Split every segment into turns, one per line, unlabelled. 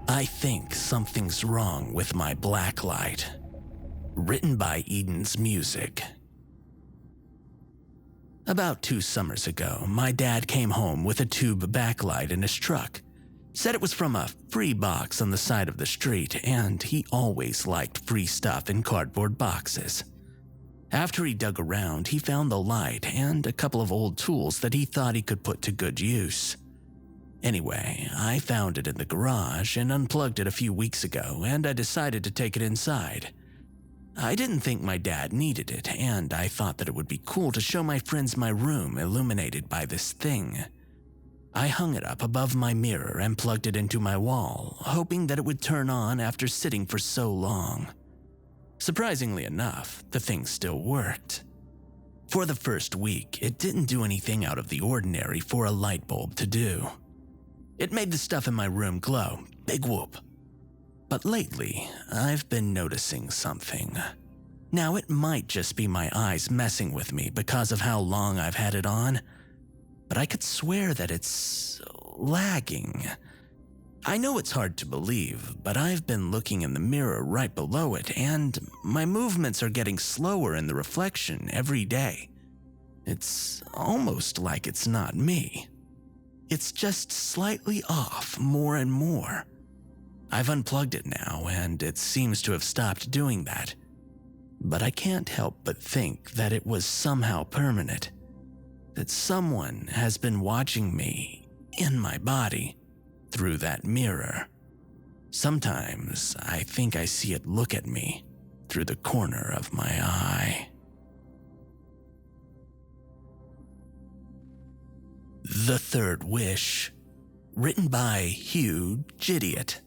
I think something's wrong with my blacklight. Written by edensmusic. About 2 summers ago, my dad came home with a tube backlight in his truck. Said it was from a free box on the side of the street, and he always liked free stuff in cardboard boxes. After he dug around, he found the light and a couple of old tools that he thought he could put to good use. Anyway, I found it in the garage and unplugged it a few weeks ago, and I decided to take it inside. I didn't think my dad needed it, and I thought that it would be cool to show my friends my room illuminated by this thing. I hung it up above my mirror and plugged it into my wall, hoping that it would turn on after sitting for so long. Surprisingly enough, the thing still worked. For the first week, it didn't do anything out of the ordinary for a light bulb to do. It made the stuff in my room glow, big whoop. But lately, I've been noticing something. Now, it might just be my eyes messing with me because of how long I've had it on, but I could swear that it's lagging. I know it's hard to believe, but I've been looking in the mirror right below it, and my movements are getting slower in the reflection every day. It's almost like it's not me. It's just slightly off more and more. I've unplugged it now, and it seems to have stopped doing that. But I can't help but think that it was somehow permanent. That someone has been watching me, in my body, through that mirror. Sometimes I think I see it look at me through the corner of my eye. The Third Wish, written by Genies.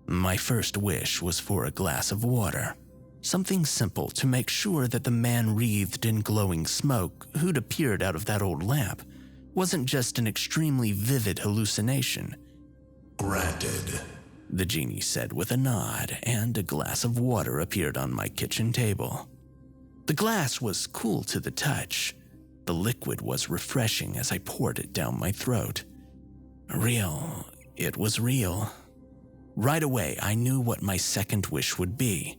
My first wish was for a glass of water, something simple to make sure that the man wreathed in glowing smoke who'd appeared out of that old lamp wasn't just an extremely vivid hallucination.
Granted,
the genie said with a nod, and a glass of water appeared on my kitchen table. The glass was cool to the touch. The liquid was refreshing as I poured it down my throat. Real. It was real. Right away, I knew what my second wish would be.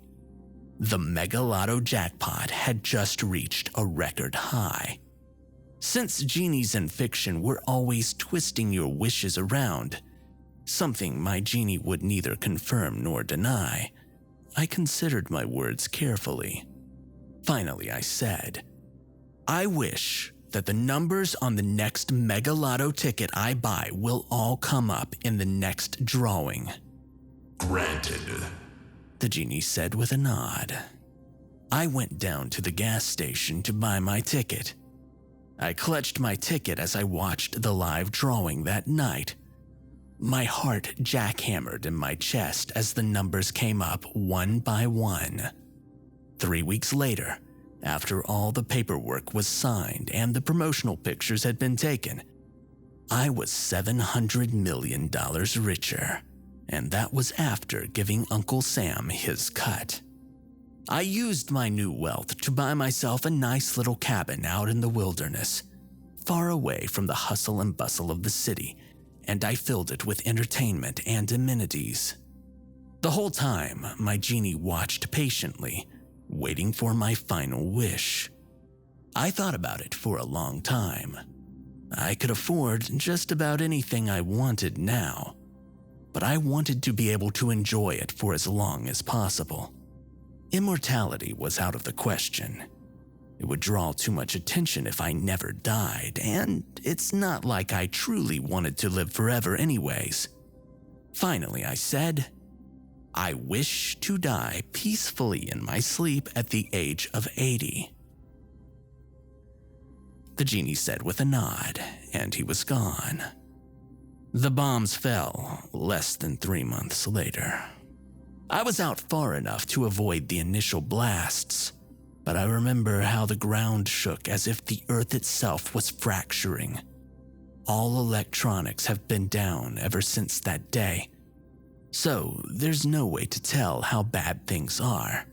The Mega Lotto jackpot had just reached a record high. Since genies in fiction were always twisting your wishes around, something my genie would neither confirm nor deny, I considered my words carefully. Finally, I said, I wish that the numbers on the next Mega Lotto ticket I buy will all come up in the next drawing.
Granted,
the genie said with a nod. I went down to the gas station to buy my ticket. I clutched my ticket as I watched the live drawing that night. My heart jackhammered in my chest as the numbers came up one by one. 3 weeks later, after all the paperwork was signed and the promotional pictures had been taken, I was $700 million richer, and that was after giving Uncle Sam his cut. I used my new wealth to buy myself a nice little cabin out in the wilderness, far away from the hustle and bustle of the city, and I filled it with entertainment and amenities. The whole time, my genie watched patiently, waiting for my final wish. I thought about it for a long time. I could afford just about anything I wanted now, but I wanted to be able to enjoy it for as long as possible. Immortality was out of the question. It would draw too much attention if I never died, and it's not like I truly wanted to live forever anyways. Finally, I said, I wish to die peacefully in my sleep at the age of 80. The genie said with a nod, and he was gone. The bombs fell less than 3 months later. I was out far enough to avoid the initial blasts, but I remember how the ground shook as if the earth itself was fracturing. All electronics have been down ever since that day, so there's no way to tell how bad things are.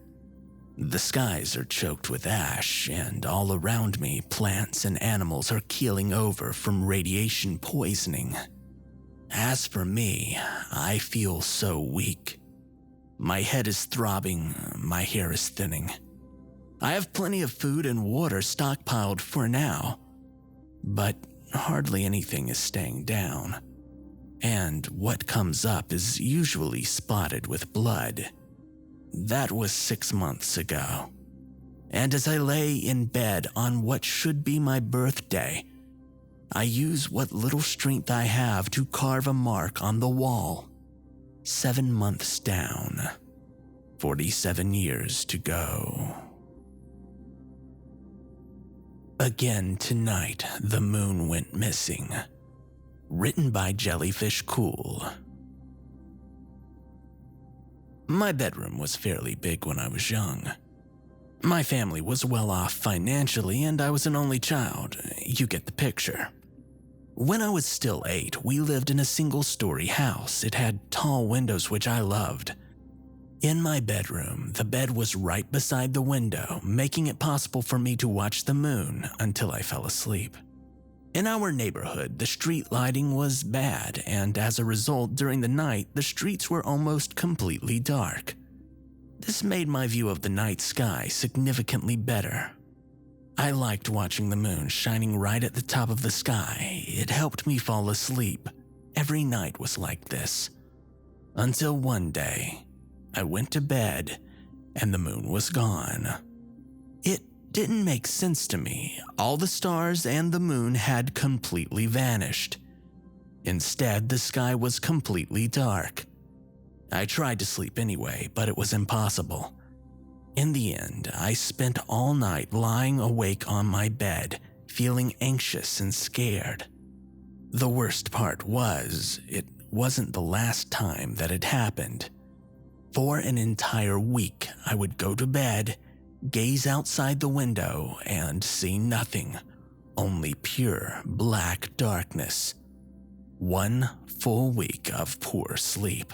The skies are choked with ash, and all around me, plants and animals are keeling over from radiation poisoning. As for me, I feel so weak. My head is throbbing, my hair is thinning. I have plenty of food and water stockpiled for now, but hardly anything is staying down. And what comes up is usually spotted with blood. That was 6 months ago. And as I lay in bed on what should be my birthday, I use what little strength I have to carve a mark on the wall. 7 months down, 47 years to go. Again tonight, the moon went missing. Written by Jellyfish Cool. My bedroom was fairly big when I was young. My family was well off financially and I was an only child. You get the picture. When I was still 8, we lived in a single-story house. It had tall windows which I loved. In my bedroom, the bed was right beside the window, making it possible for me to watch the moon until I fell asleep. In our neighborhood, the street lighting was bad, and as a result, during the night, the streets were almost completely dark. This made my view of the night sky significantly better. I liked watching the moon shining right at the top of the sky. It helped me fall asleep. Every night was like this. Until one day, I went to bed and the moon was gone. It didn't make sense to me. All the stars and the moon had completely vanished. Instead, the sky was completely dark. I tried to sleep anyway, but it was impossible. In the end, I spent all night lying awake on my bed, feeling anxious and scared. The worst part was, it wasn't the last time that it happened. For an entire week, I would go to bed, gaze outside the window, and see nothing, only pure black darkness. 1 full week of poor sleep.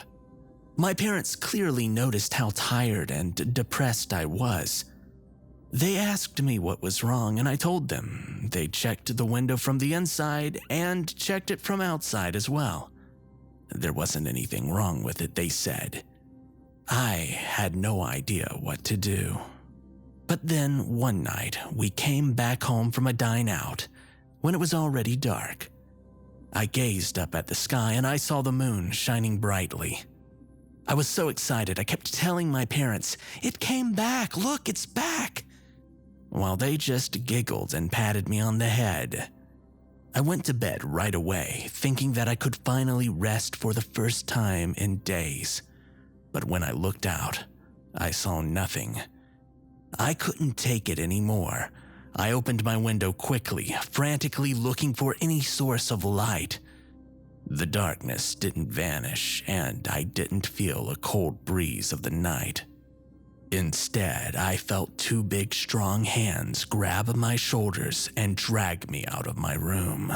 My parents clearly noticed how tired and depressed I was. They asked me what was wrong, and I told them. They checked the window from the inside and checked it from outside as well. There wasn't anything wrong with it, they said. I had no idea what to do. But then one night, we came back home from a dine out when it was already dark. I gazed up at the sky and I saw the moon shining brightly. I was so excited, I kept telling my parents, "It came back, look, it's back!" While they just giggled and patted me on the head. I went to bed right away, thinking that I could finally rest for the first time in days. But when I looked out, I saw nothing. I couldn't take it anymore. I opened my window quickly, frantically looking for any source of light. The darkness didn't vanish, and I didn't feel a cold breeze of the night. Instead, I felt 2 big, strong hands grab my shoulders and drag me out of my room.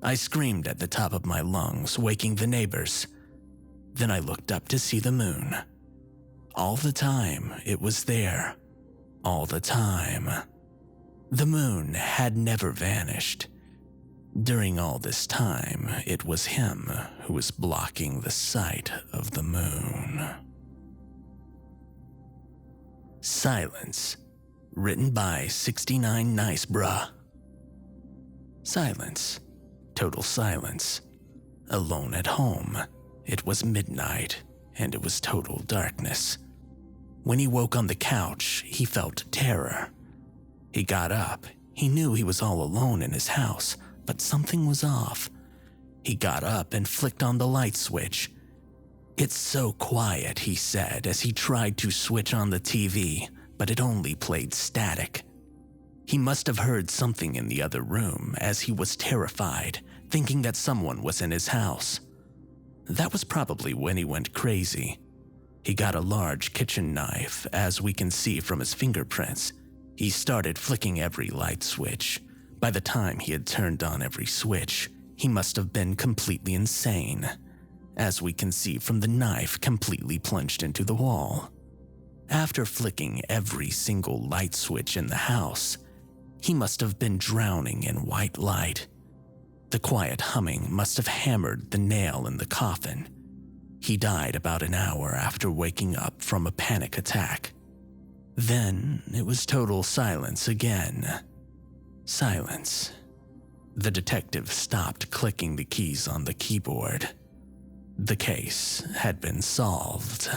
I screamed at the top of my lungs, waking the neighbors. Then I looked up to see the moon. All the time, it was there. All the time. The moon had never vanished. During all this time, it was him who was blocking the sight of the moon. Silence. Written by 69 Nice Bruh. Silence. Total silence. Alone at home. It was midnight, and it was total darkness. When he woke on the couch, he felt terror. He got up. He knew he was all alone in his house, but something was off. He got up and flicked on the light switch. "It's so quiet," he said as he tried to switch on the TV, but it only played static. He must have heard something in the other room as he was terrified, thinking that someone was in his house. That was probably when he went crazy. He got a large kitchen knife, as we can see from his fingerprints. He started flicking every light switch. By the time he had turned on every switch, he must have been completely insane, as we can see from the knife completely plunged into the wall. After flicking every single light switch in the house, he must have been drowning in white light. The quiet humming must have hammered the nail in the coffin. He died about an hour after waking up from a panic attack. Then it was total silence again. Silence. The detective stopped clicking the keys on the keyboard. The case had been solved.